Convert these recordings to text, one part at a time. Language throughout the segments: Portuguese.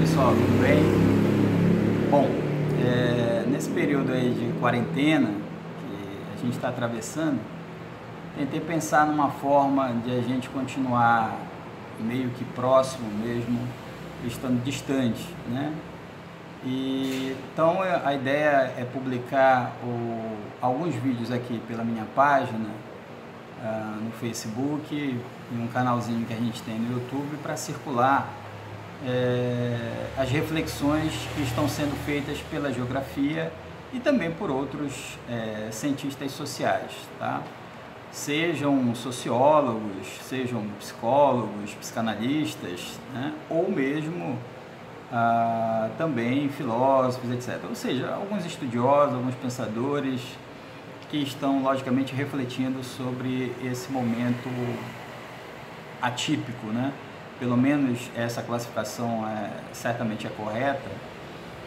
pessoal, tudo bem? Bom, nesse período aí de quarentena que a gente está atravessando, tentei pensar numa forma de a gente continuar meio que próximo mesmo, estando distante, né? Então a ideia é publicar alguns vídeos aqui pela minha página no Facebook e um canalzinho que a gente tem no YouTube para circular as reflexões que estão sendo feitas pela geografia e também por outros cientistas sociais, tá? Sejam sociólogos, sejam psicólogos, psicanalistas, né? Ou mesmo também filósofos, etc. Ou seja, alguns estudiosos, alguns pensadores que estão logicamente refletindo sobre esse momento atípico, né? Pelo menos essa classificação certamente é correta,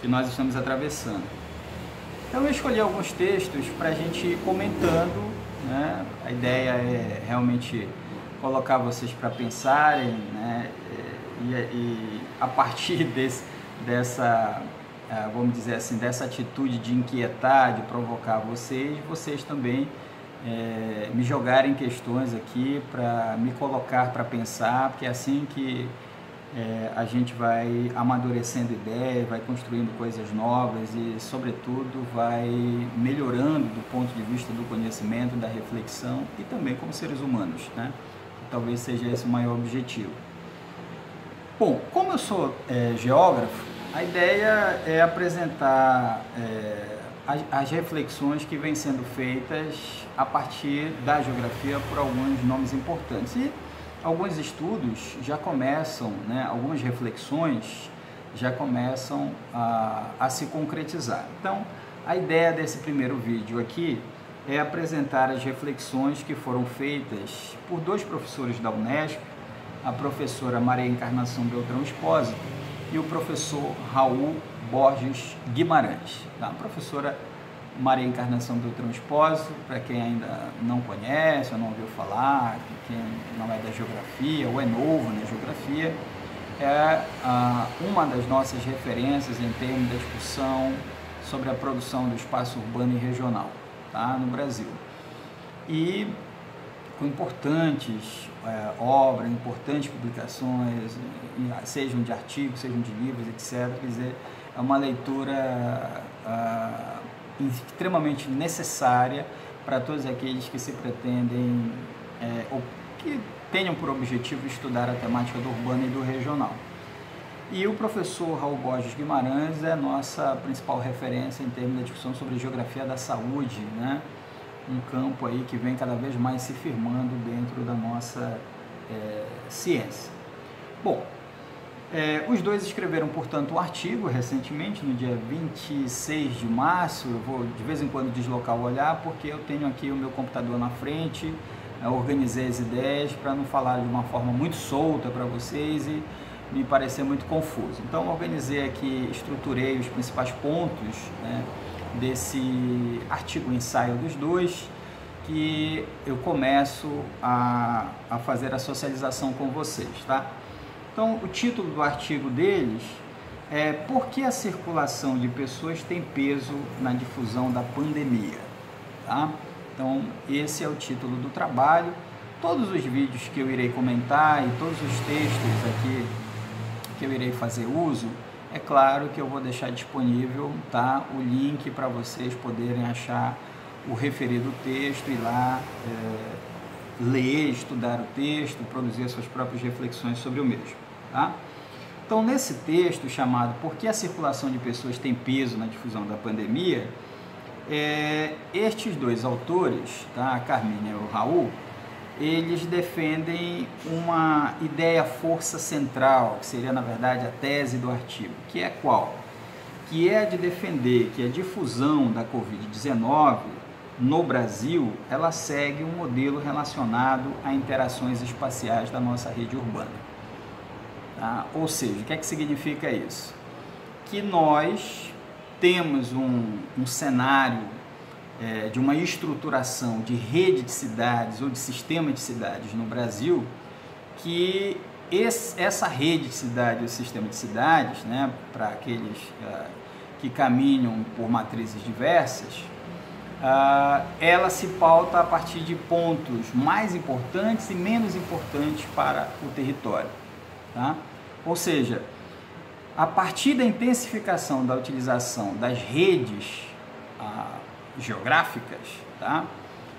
que nós estamos atravessando. Então eu escolhi alguns textos para a gente ir comentando, né? A ideia é realmente colocar vocês para pensarem, né? E a partir dessa, vamos dizer assim, dessa atitude de inquietar, de provocar vocês também me jogarem questões aqui para me colocar para pensar, porque é assim que a gente vai amadurecendo ideias, vai construindo coisas novas e, sobretudo, vai melhorando do ponto de vista do conhecimento, da reflexão e também como seres humanos, né? Talvez seja esse o maior objetivo. Bom, como eu sou geógrafo, a ideia é apresentar as reflexões que vêm sendo feitas a partir da geografia por alguns nomes importantes. E alguns estudos já começam, né, algumas reflexões já começam a se concretizar. Então, a ideia desse primeiro vídeo aqui é apresentar as reflexões que foram feitas por dois professores da Unesp, a professora Maria Encarnação Beltrão Espósito e o professor Raul Borges Guimarães. Tá? A professora Maria Encarnação Beltrão Espósito, para quem ainda não conhece ou não ouviu falar, quem não é da geografia ou é novo na geografia, é uma das nossas referências em termos de discussão sobre a produção do espaço urbano e regional, tá? No Brasil. E com importantes obras, importantes publicações, sejam de artigos, sejam de livros, etc. Quer dizer, é uma leitura extremamente necessária para todos aqueles que se pretendem ou que tenham por objetivo estudar a temática do urbano e do regional. E o professor Raul Borges Guimarães é a nossa principal referência em termos da discussão sobre geografia da saúde, né? Um campo aí que vem cada vez mais se firmando dentro da nossa ciência. Bom, os dois escreveram, portanto, um artigo recentemente, no dia 26 de março, eu vou de vez em quando deslocar o olhar, porque eu tenho aqui o meu computador na frente, organizei as ideias para não falar de uma forma muito solta para vocês e me parecer muito confuso. Então, organizei aqui, estruturei os principais pontos, né, desse artigo-ensaio dos dois, que eu começo a fazer a socialização com vocês, tá? Então, o título do artigo deles é Por que a circulação de pessoas tem peso na difusão da pandemia, tá? Então, esse é o título do trabalho. Todos os vídeos que eu irei comentar e todos os textos aqui que eu irei fazer uso, é claro que eu vou deixar disponível, tá, o link para vocês poderem achar o referido texto, ir lá ler, estudar o texto, produzir suas próprias reflexões sobre o mesmo. Tá? Então, nesse texto chamado Por que a circulação de pessoas tem peso na difusão da pandemia, estes dois autores, tá, a Carmínia e o Raul, eles defendem uma ideia-força central, que seria, na verdade, a tese do artigo, que é qual? Que é a de defender que a difusão da Covid-19 no Brasil, ela segue um modelo relacionado a interações espaciais da nossa rede urbana. Tá? Ou seja, o que é que significa isso? Que nós temos um cenário de uma estruturação de rede de cidades ou de sistema de cidades no Brasil que essa rede de cidade, o sistema de cidades, né, para aqueles que caminham por matrizes diversas, ela se pauta a partir de pontos mais importantes e menos importantes para o território, tá? Ou seja, a partir da intensificação da utilização das redes geográficas, tá?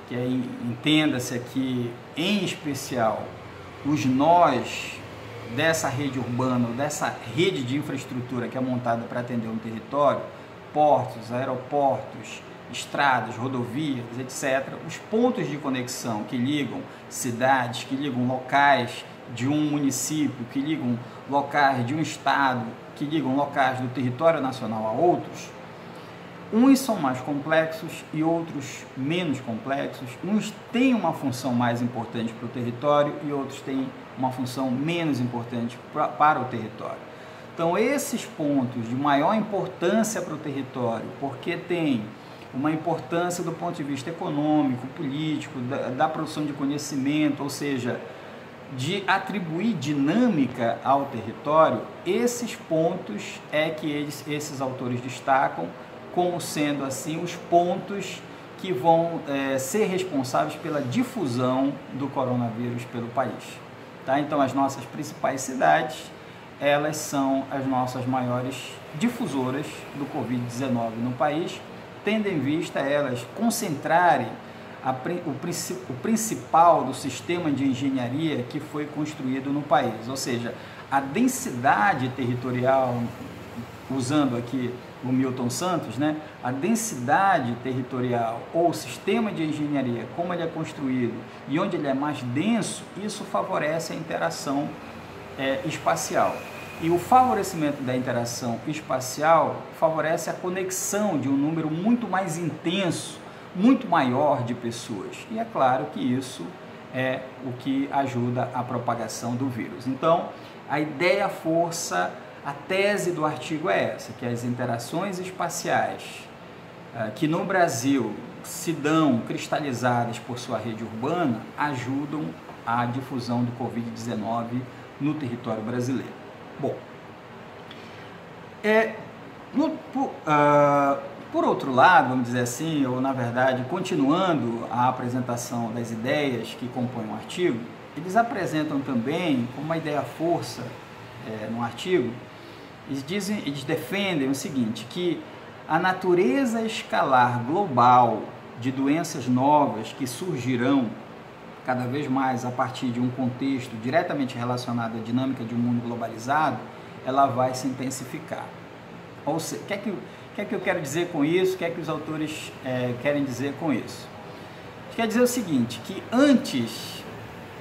Que aí entenda-se aqui em especial os nós dessa rede urbana, dessa rede de infraestrutura que é montada para atender um território, portos, aeroportos, estradas, rodovias, etc. Os pontos de conexão que ligam cidades, que ligam locais de um município, que ligam locais de um estado, que ligam locais do território nacional a outros, uns são mais complexos e outros menos complexos. Uns têm uma função mais importante para o território e outros têm uma função menos importante para o território. Então, esses pontos de maior importância para o território, porque tem uma importância do ponto de vista econômico, político, da produção de conhecimento, ou seja, de atribuir dinâmica ao território, esses pontos é que esses autores destacam como sendo assim os pontos que vão ser responsáveis pela difusão do coronavírus pelo país. Tá? Então, as nossas principais cidades, elas são as nossas maiores difusoras do Covid-19 no país, tendo em vista elas concentrarem o principal do sistema de engenharia que foi construído no país, ou seja, a densidade territorial, usando aqui o Milton Santos, né? A densidade territorial ou o sistema de engenharia, como ele é construído e onde ele é mais denso, isso favorece a interação espacial. E o favorecimento da interação espacial favorece a conexão de um número muito mais intenso, muito maior de pessoas. E é claro que isso é o que ajuda a propagação do vírus. Então, a ideia, força, a tese do artigo é essa, que as interações espaciais que no Brasil se dão cristalizadas por sua rede urbana ajudam a difusão do Covid-19 no território brasileiro. Bom, por outro lado, vamos dizer assim, ou na verdade, continuando a apresentação das ideias que compõem o artigo, eles apresentam também como uma ideia-força no artigo, eles defendem o seguinte, que a natureza escalar global de doenças novas que surgirão cada vez mais a partir de um contexto diretamente relacionado à dinâmica de um mundo globalizado, ela vai se intensificar. Ou seja, o que é que eu quero dizer com isso? O que é que os autores querem dizer com isso? Quer dizer o seguinte, que antes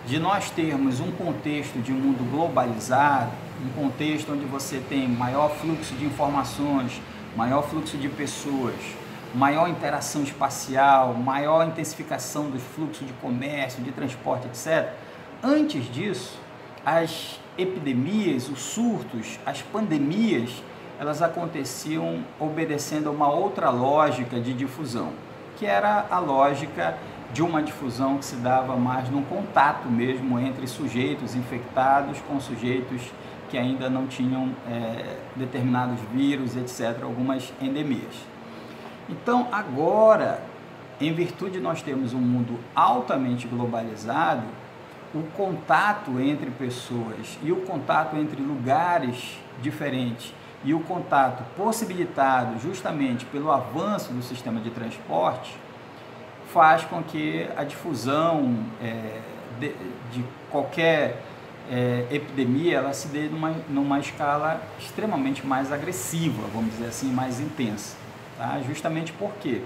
de nós termos um contexto de um mundo globalizado, um contexto onde você tem maior fluxo de informações, maior fluxo de pessoas, maior interação espacial, maior intensificação dos fluxos de comércio, de transporte, etc. Antes disso, as epidemias, os surtos, as pandemias, elas aconteciam obedecendo a uma outra lógica de difusão, que era a lógica de uma difusão que se dava mais num contato mesmo entre sujeitos infectados com sujeitos que ainda não tinham determinados vírus, etc., algumas endemias. Então, agora, em virtude de nós termos um mundo altamente globalizado, o contato entre pessoas e o contato entre lugares diferentes e o contato possibilitado justamente pelo avanço do sistema de transporte faz com que a difusão de qualquer epidemia ela se dê numa escala extremamente mais agressiva, vamos dizer assim, mais intensa. Tá? Justamente por quê?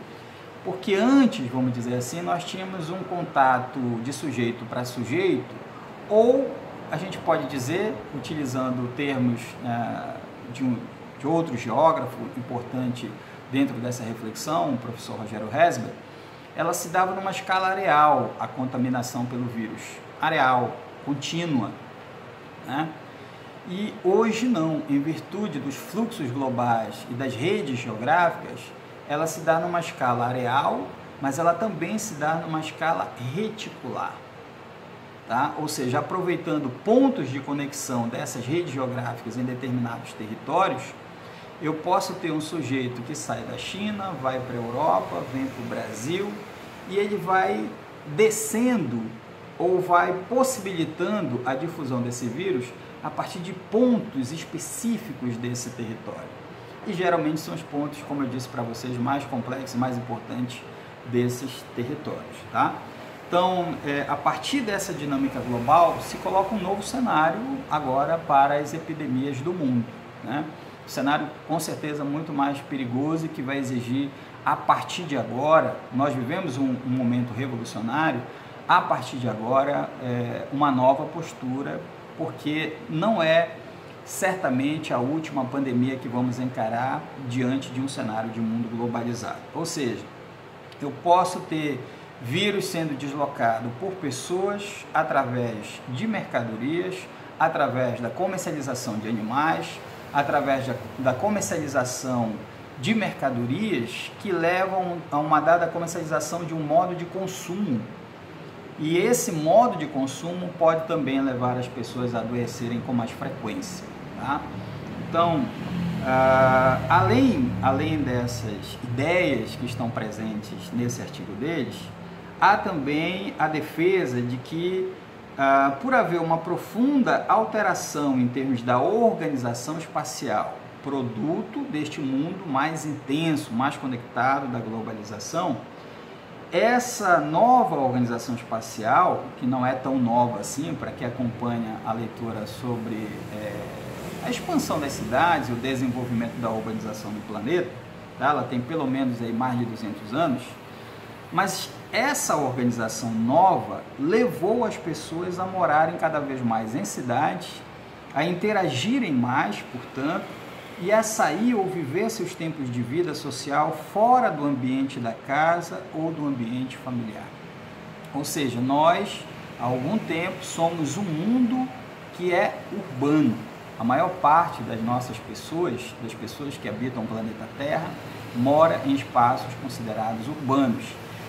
Porque antes, vamos dizer assim, nós tínhamos um contato de sujeito para sujeito, ou a gente pode dizer, utilizando termos de outro geógrafo importante dentro dessa reflexão, o professor Rogério Hesber, ela se dava numa escala areal, a contaminação pelo vírus, areal, contínua, né? E hoje não, em virtude dos fluxos globais e das redes geográficas, ela se dá numa escala areal, mas ela também se dá numa escala reticular. tá? Ou seja, aproveitando pontos de conexão dessas redes geográficas em determinados territórios, eu posso ter um sujeito que sai da China, vai para a Europa, vem para o Brasil, e ele vai descendo ou vai possibilitando a difusão desse vírus a partir de pontos específicos desse território. E geralmente são os pontos, como eu disse para vocês, mais complexos, mais importantes desses territórios, tá? Então, a partir dessa dinâmica global, se coloca um novo cenário agora para as epidemias do mundo, né? Um cenário com certeza muito mais perigoso e que vai exigir, a partir de agora, nós vivemos um momento revolucionário, a partir de agora, uma nova postura, porque não é certamente a última pandemia que vamos encarar diante de um cenário de mundo globalizado. Ou seja, eu posso ter vírus sendo deslocado por pessoas através de mercadorias, através da comercialização de animais, através da comercialização de mercadorias que levam a uma dada comercialização de um modo de consumo. E esse modo de consumo pode também levar as pessoas a adoecerem com mais frequência, tá? Então, além dessas ideias que estão presentes nesse artigo deles, há também a defesa de que, por haver uma profunda alteração em termos da organização espacial, produto deste mundo mais intenso, mais conectado da globalização, essa nova organização espacial, que não é tão nova assim, para quem acompanha a leitura sobre a expansão das cidades e o desenvolvimento da urbanização do planeta, tá? Ela tem pelo menos aí mais de 200 anos, mas essa organização nova levou as pessoas a morarem cada vez mais em cidades, a interagirem mais, portanto, e a sair ou viver seus tempos de vida social fora do ambiente da casa ou do ambiente familiar. Ou seja, nós, há algum tempo, somos um mundo que é urbano. A maior parte das nossas pessoas, das pessoas que habitam o planeta Terra, mora em espaços considerados urbanos.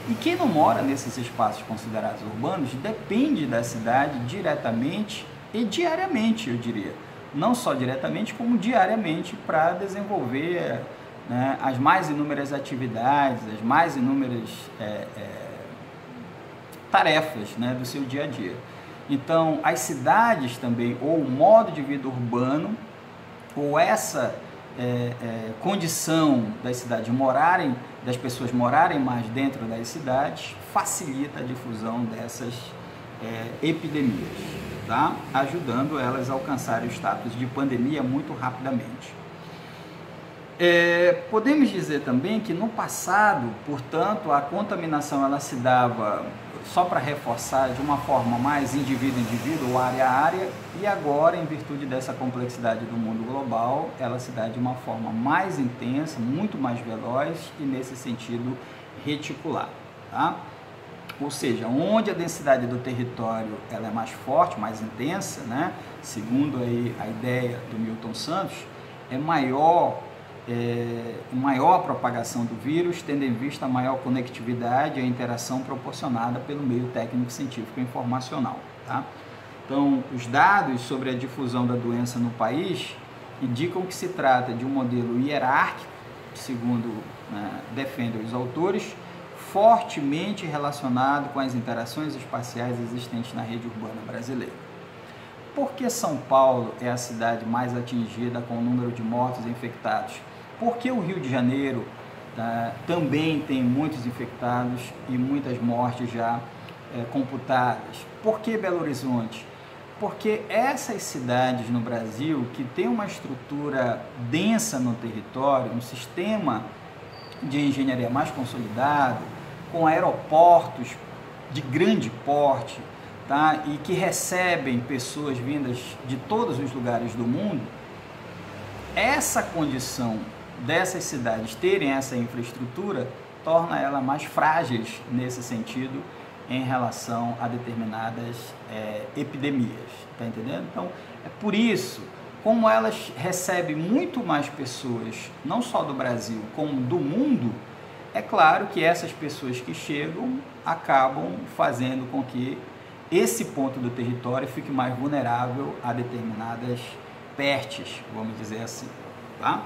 E quem não mora nesses espaços considerados urbanos depende da cidade diretamente e diariamente, eu diria. Não só diretamente, como diariamente, para desenvolver, né, as mais inúmeras atividades, as mais inúmeras tarefas, né, do seu dia a dia. Então, as cidades também, ou o modo de vida urbano, ou essa condição das cidades das pessoas morarem mais dentro das cidades, facilita a difusão dessas epidemias, tá? Ajudando elas a alcançarem o status de pandemia muito rapidamente. Podemos dizer também que no passado, portanto, a contaminação ela se dava, só para reforçar, de uma forma mais indivíduo-indivíduo ou área-área, e agora, em virtude dessa complexidade do mundo global, ela se dá de uma forma mais intensa, muito mais veloz e, nesse sentido, reticular, tá? Ou seja, onde a densidade do território ela é mais forte, mais intensa, né? Segundo aí a ideia do Milton Santos, é maior a propagação do vírus, tendo em vista a maior conectividade e a interação proporcionada pelo meio técnico, científico e informacional, tá? Então, os dados sobre a difusão da doença no país indicam que se trata de um modelo hierárquico, segundo, né, defendem os autores, fortemente relacionado com as interações espaciais existentes na rede urbana brasileira. Por que São Paulo é a cidade mais atingida com o número de mortos e infectados? Por que o Rio de Janeiro também tem muitos infectados e muitas mortes já computadas? Por que Belo Horizonte? Porque essas cidades no Brasil, que têm uma estrutura densa no território, um sistema de engenharia mais consolidado, com aeroportos de grande porte, tá? E que recebem pessoas vindas de todos os lugares do mundo, essa condição dessas cidades terem essa infraestrutura torna elas mais frágeis nesse sentido em relação a determinadas epidemias, tá entendendo? Então, é por isso, como elas recebem muito mais pessoas, não só do Brasil, como do mundo, é claro que essas pessoas que chegam acabam fazendo com que esse ponto do território fique mais vulnerável a determinadas pestes, vamos dizer assim, tá?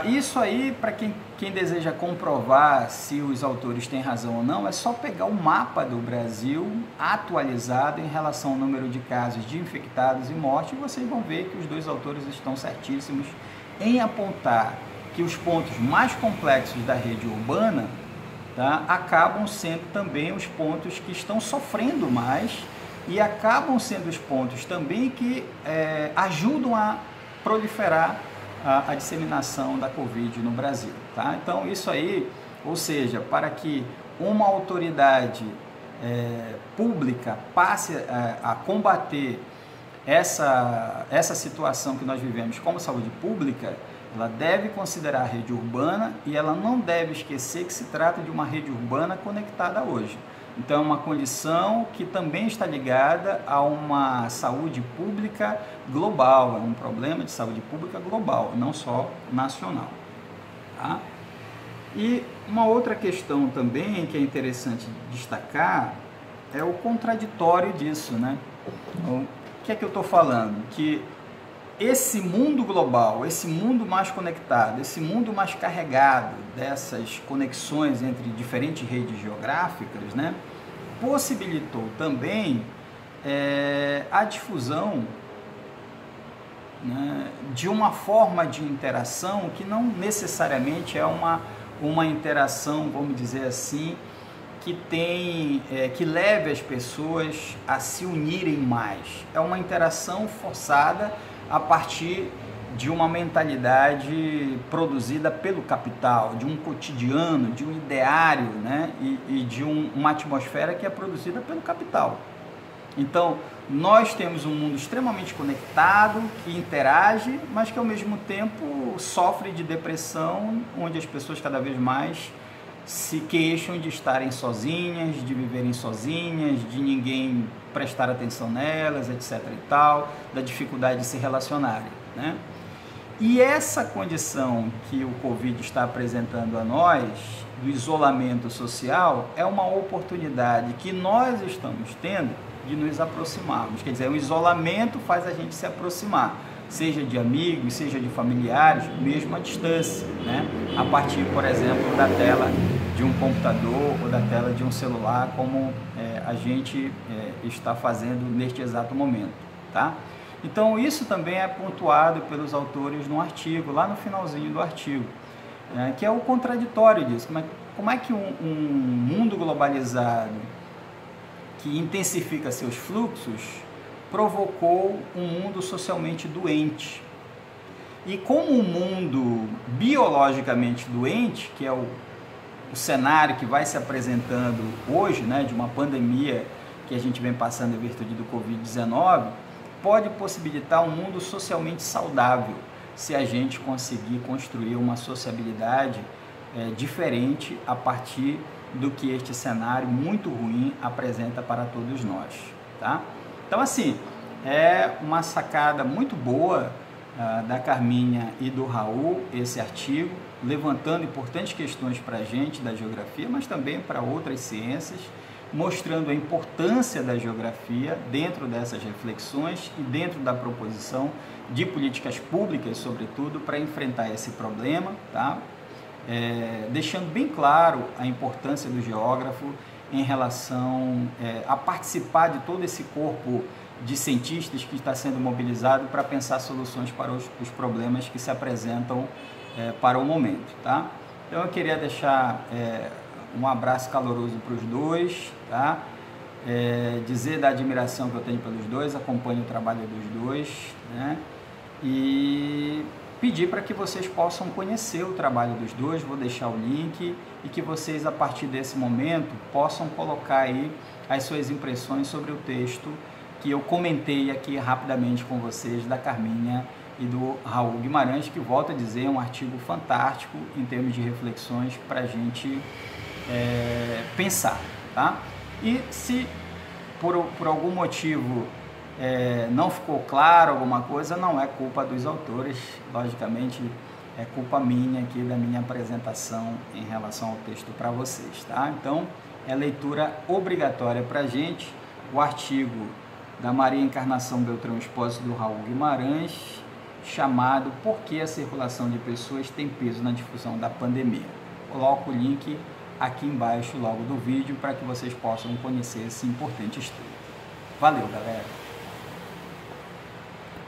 Isso aí, para quem deseja comprovar se os autores têm razão ou não, é só pegar o mapa do Brasil atualizado em relação ao número de casos de infectados e mortes, e vocês vão ver que os dois autores estão certíssimos em apontar que os pontos mais complexos da rede urbana, tá, acabam sendo também os pontos que estão sofrendo mais e acabam sendo os pontos também que ajudam a proliferar a disseminação da Covid no Brasil, tá? Então, isso aí, ou seja, para que uma autoridade pública passe a combater essa situação que nós vivemos como saúde pública, ela deve considerar a rede urbana e ela não deve esquecer que se trata de uma rede urbana conectada hoje. Então, é uma condição que também está ligada a uma saúde pública global, é um problema de saúde pública global, não só nacional. Tá? E uma outra questão também que é interessante destacar é o contraditório disso, né? O que é que eu estou falando? Que esse mundo global, esse mundo mais conectado, esse mundo mais carregado dessas conexões entre diferentes redes geográficas, né, possibilitou também a difusão, né, de uma forma de interação que não necessariamente é uma interação, vamos dizer assim, que leve as pessoas a se unirem mais. É uma interação forçada a partir de uma mentalidade produzida pelo capital, de um cotidiano, de um ideário, né? e de uma atmosfera que é produzida pelo capital. Então, nós temos um mundo extremamente conectado, que interage, mas que ao mesmo tempo sofre de depressão, onde as pessoas cada vez mais se queixam de estarem sozinhas, de viverem sozinhas, de ninguém prestar atenção nelas, etc. e tal, da dificuldade de se relacionarem, né? E essa condição que o Covid está apresentando a nós, do isolamento social, é uma oportunidade que nós estamos tendo de nos aproximarmos. Quer dizer, o isolamento faz a gente se aproximar, seja de amigos, seja de familiares, mesmo à distância, né? A partir, por exemplo, da tela de um computador ou da tela de um celular, como a gente está fazendo neste exato momento, tá? Então, isso também é pontuado pelos autores no artigo, lá no finalzinho do artigo, que é o contraditório disso. Como é que um mundo globalizado que intensifica seus fluxos provocou um mundo socialmente doente? E como um mundo biologicamente doente, que é o cenário que vai se apresentando hoje, né, de uma pandemia que a gente vem passando em virtude do Covid-19, pode possibilitar um mundo socialmente saudável, se a gente conseguir construir uma sociabilidade diferente a partir do que este cenário muito ruim apresenta para todos nós, tá? Então, assim, é uma sacada muito boa da Carminha e do Raul, esse artigo, levantando importantes questões para a gente da geografia, mas também para outras ciências, mostrando a importância da geografia dentro dessas reflexões e dentro da proposição de políticas públicas, sobretudo, para enfrentar esse problema, tá? Deixando bem claro a importância do geógrafo em relação a participar de todo esse corpo de cientistas que está sendo mobilizado para pensar soluções para os problemas que se apresentam para o momento, tá? Então eu queria deixar um abraço caloroso para os dois, tá? Dizer da admiração que eu tenho pelos dois, acompanho o trabalho dos dois, né? E pedir para que vocês possam conhecer o trabalho dos dois, vou deixar o link, e que vocês, a partir desse momento, possam colocar aí as suas impressões sobre o texto que eu comentei aqui rapidamente com vocês, da Carminha e do Raul Guimarães, que, volto a dizer, é um artigo fantástico em termos de reflexões para a gente pensar, tá? E se por algum motivo não ficou claro alguma coisa, não é culpa dos autores, logicamente é culpa minha aqui, da minha apresentação em relação ao texto para vocês, tá? Então, é leitura obrigatória para a gente, o artigo da Maria Encarnação Beltrão Espósito do Raul Guimarães, chamado Por que a circulação de pessoas tem peso na difusão da pandemia. Coloco o link aqui embaixo logo do vídeo para que vocês possam conhecer esse importante estudo. Valeu, galera!